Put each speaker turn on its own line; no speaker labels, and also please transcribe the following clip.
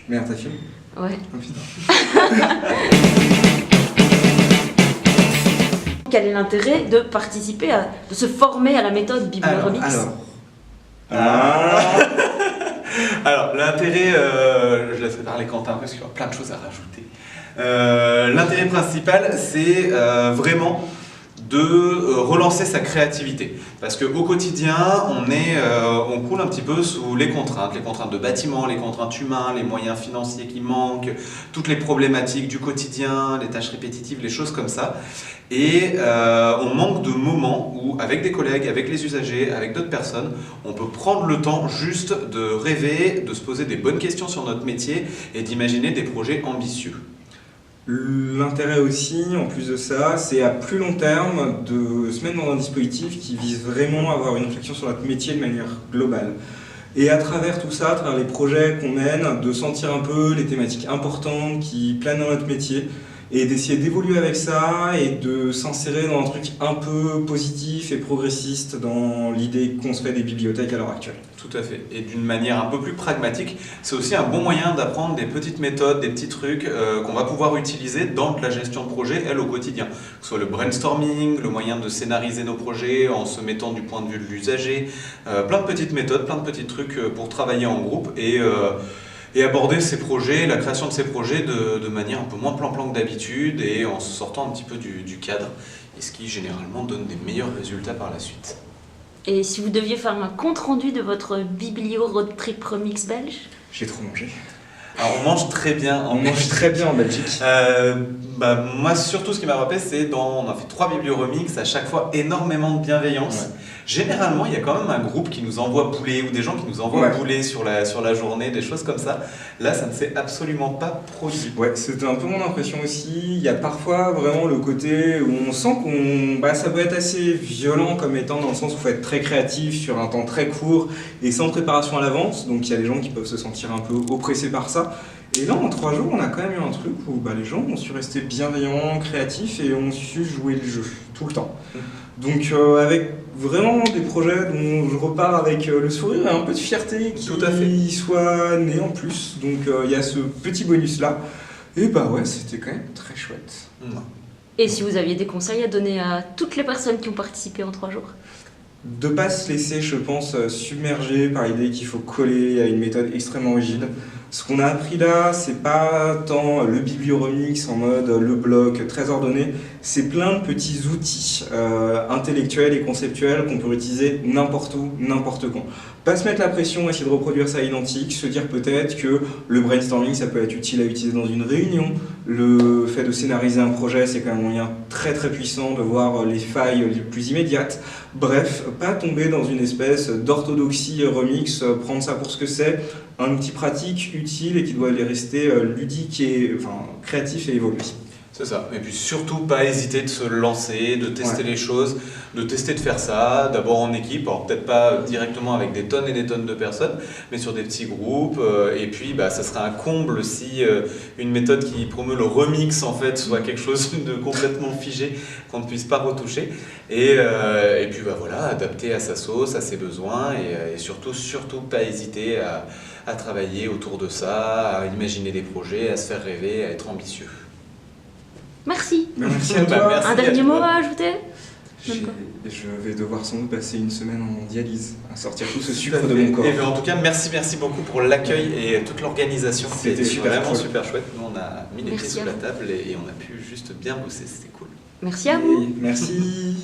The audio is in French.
Merde, t'as filmé?
Ouais.
Oh putain.
Quel est l'intérêt de participer, de se former à la méthode Biblioremix?
Alors, l'intérêt, je laisserai parler Quentin parce qu'il y a plein de choses à rajouter. L'intérêt principal, c'est vraiment de relancer sa créativité. Parce qu'au quotidien, on coule un petit peu sous les contraintes de bâtiment, les contraintes humaines, les moyens financiers qui manquent, toutes les problématiques du quotidien, les tâches répétitives, les choses comme ça. Et on manque de moments où, avec des collègues, avec les usagers, avec d'autres personnes, on peut prendre le temps juste de rêver, de se poser des bonnes questions sur notre métier et d'imaginer des projets ambitieux.
L'intérêt aussi, en plus de ça, c'est à plus long terme de se mettre dans un dispositif qui vise vraiment à avoir une réflexion sur notre métier de manière globale. Et à travers tout ça, à travers les projets qu'on mène, de sentir un peu les thématiques importantes qui planent dans notre métier et d'essayer d'évoluer avec ça et de s'insérer dans un truc un peu positif et progressiste dans l'idée qu'on se fait des bibliothèques à l'heure actuelle.
Tout à fait. Et d'une manière un peu plus pragmatique, c'est aussi un bon moyen d'apprendre des petites méthodes, des petits trucs qu'on va pouvoir utiliser dans la gestion de projet, elle, au quotidien. Que ce soit le brainstorming, le moyen de scénariser nos projets en se mettant du point de vue de l'usager, plein de petites méthodes, plein de petits trucs pour travailler en groupe et aborder ces projets, la création de ces projets de manière un peu moins plan-plan que d'habitude et en se sortant un petit peu du cadre, et ce qui généralement donne des meilleurs résultats par la suite.
Et si vous deviez faire un compte-rendu de votre Biblio Road Trip Remix belge?
J'ai trop mangé.
Alors on mange très bien.
On mange très bien en Belgique.
Moi surtout ce qui m'a rappelé c'est on a fait 3 biblioremix, à chaque fois énormément de bienveillance.
Ouais.
Généralement il y a quand même un groupe qui nous envoie bouler ou des gens qui nous envoient bouler sur la journée, des choses comme ça. Là ça ne s'est absolument pas produit.
Ouais, c'était un peu mon impression aussi. Il y a parfois vraiment le côté où on sent ça peut être assez violent comme étant dans le sens où il faut être très créatif sur un temps très court et sans préparation à l'avance. Donc il y a des gens qui peuvent se sentir un peu oppressés par ça. Et là, en 3 jours, on a quand même eu un truc où les gens ont su rester bienveillants, créatifs et ont su jouer le jeu tout le temps. Donc avec vraiment des projets dont je repars avec le sourire et un peu de fierté qui soit né en plus. Donc il y a ce petit bonus-là. Et c'était quand même très chouette.
Et si vous aviez des conseils à donner à toutes les personnes qui ont participé en 3 jours?
De ne pas se laisser, je pense, submerger par l'idée qu'il faut coller à une méthode extrêmement rigide. Ce qu'on a appris là, c'est pas tant le biblioremix en mode le bloc très ordonné, c'est plein de petits outils intellectuels et conceptuels qu'on peut utiliser n'importe où, n'importe quand. Pas se mettre la pression, essayer de reproduire ça à l'identique, se dire peut-être que le brainstorming ça peut être utile à utiliser dans une réunion, le fait de scénariser un projet c'est quand même un moyen très très puissant de voir les failles les plus immédiates. Bref, pas tomber dans une espèce d'orthodoxie remix, prendre ça pour ce que c'est, un outil pratique, utile et qui doit aller rester ludique et créatif et évoluer.
C'est ça, et puis surtout pas hésiter de se lancer, de tester les choses, de tester de faire ça, d'abord en équipe, alors peut-être pas directement avec des tonnes et des tonnes de personnes, mais sur des petits groupes, et puis ça serait un comble si une méthode qui promeut le remix en fait soit quelque chose de complètement figé, qu'on ne puisse pas retoucher, et puis adapter à sa sauce, à ses besoins, et surtout pas hésiter à travailler autour de ça, à imaginer des projets, à se faire rêver, à être ambitieux.
Merci.
Merci à toi.
Merci
un dernier mot à ajouter?
Je vais devoir sans doute passer une semaine en dialyse, à sortir tout ce sucre de mon corps.
Et en tout cas, merci beaucoup pour l'accueil et toute l'organisation.
C'était
vraiment super chouette. Nous, on a mis les pieds sous la table et on a pu juste bien bosser, c'était cool.
Merci à vous.
Merci.